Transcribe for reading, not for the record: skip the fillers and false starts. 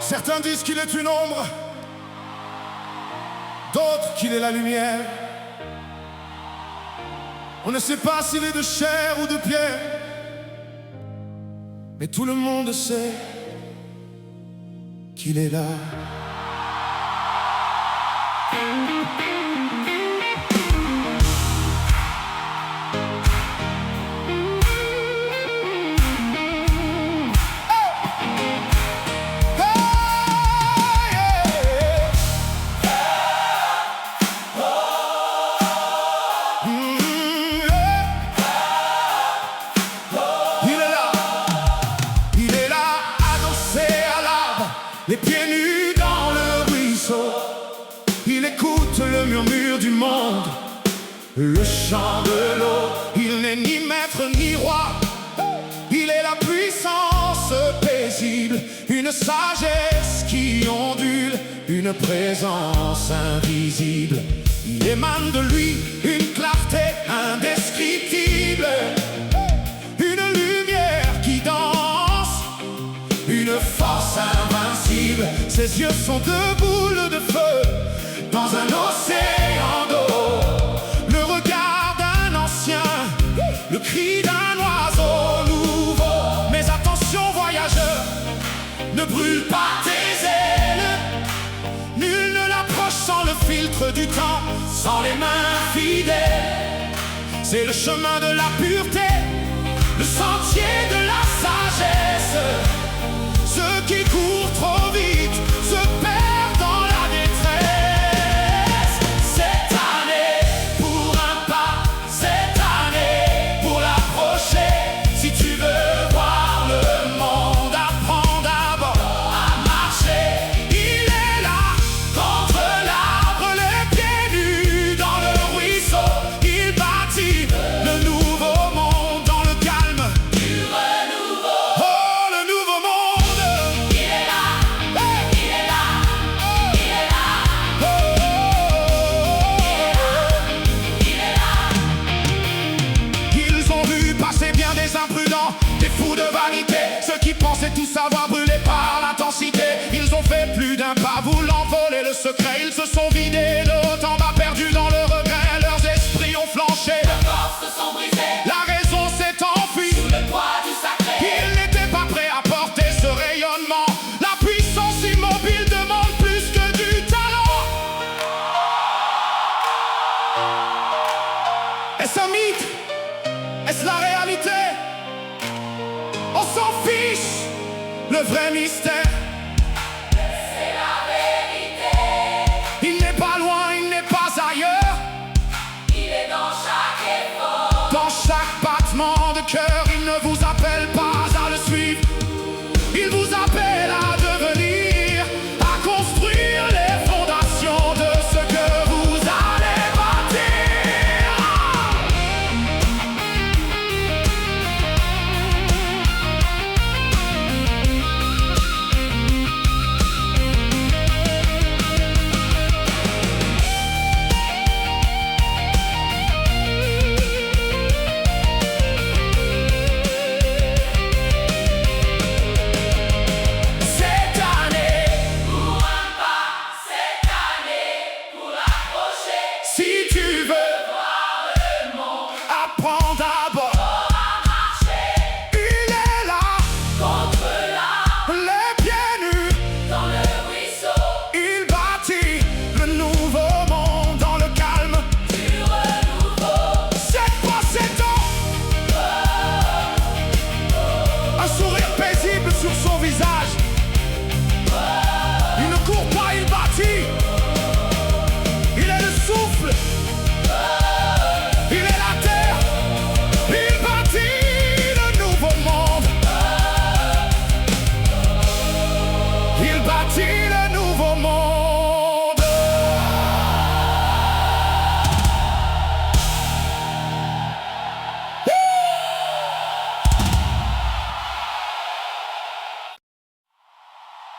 Certains disent qu'il est une ombre, d'autres qu'il est la lumière. On ne sait pas s'il est de chair ou de pierre, mais tout le monde sait qu'il est là. Les pieds nus dans le ruisseau, il écoute le murmure du monde, le chant de l'eau. Il n'est ni maître ni roi, il est la puissance paisible, une sagesse qui ondule, une présence invisible. Il émane de lui une clarté indescriptible, une lumière qui danse, une force invincible. Ses yeux sont deux boules de feu dans un océan d'eau, le regard d'un ancien, le cri d'un oiseau nouveau. Mais attention voyageur, ne brûle pas tes ailes, nul ne l'approche sans le filtre du temps, sans les mains fidèles. C'est le chemin de la pureté, le sentier de la sagesse. Ceux qui courent trop vite se perdent dans la détresse. Cette année pour un pas, cette année pour l'approcher. Si tu veux voir le monde, apprends d'abord à marcher. Il est là, contre l'arbre, les pieds nus dans le ruisseau. Il bâtit le nouveau monde dans le calme du renouveau. Oh, le nouveau monde. Des fous de vanité, ceux qui pensaient tout savoir brûlés par l'intensité. Ils ont fait plus d'un pas, voulant voler le secret. Ils se sont vidés de haut en bas, perdus dans le regret. Leurs esprits ont flanché, leurs forces se sont brisées. La raison s'est enfuie sous le poids du sacré. Ils n'étaient pas prêts à porter ce rayonnement. La puissance immobile demande plus que du talent. Est-ce un mythe? Est-ce la réalité? On s'en fiche, le vrai mystère, c'est la vérité. Il n'est pas loin, il n'est pas ailleurs. Il est dans chaque effort, dans chaque battement de cœur. Il ne vous appelle pas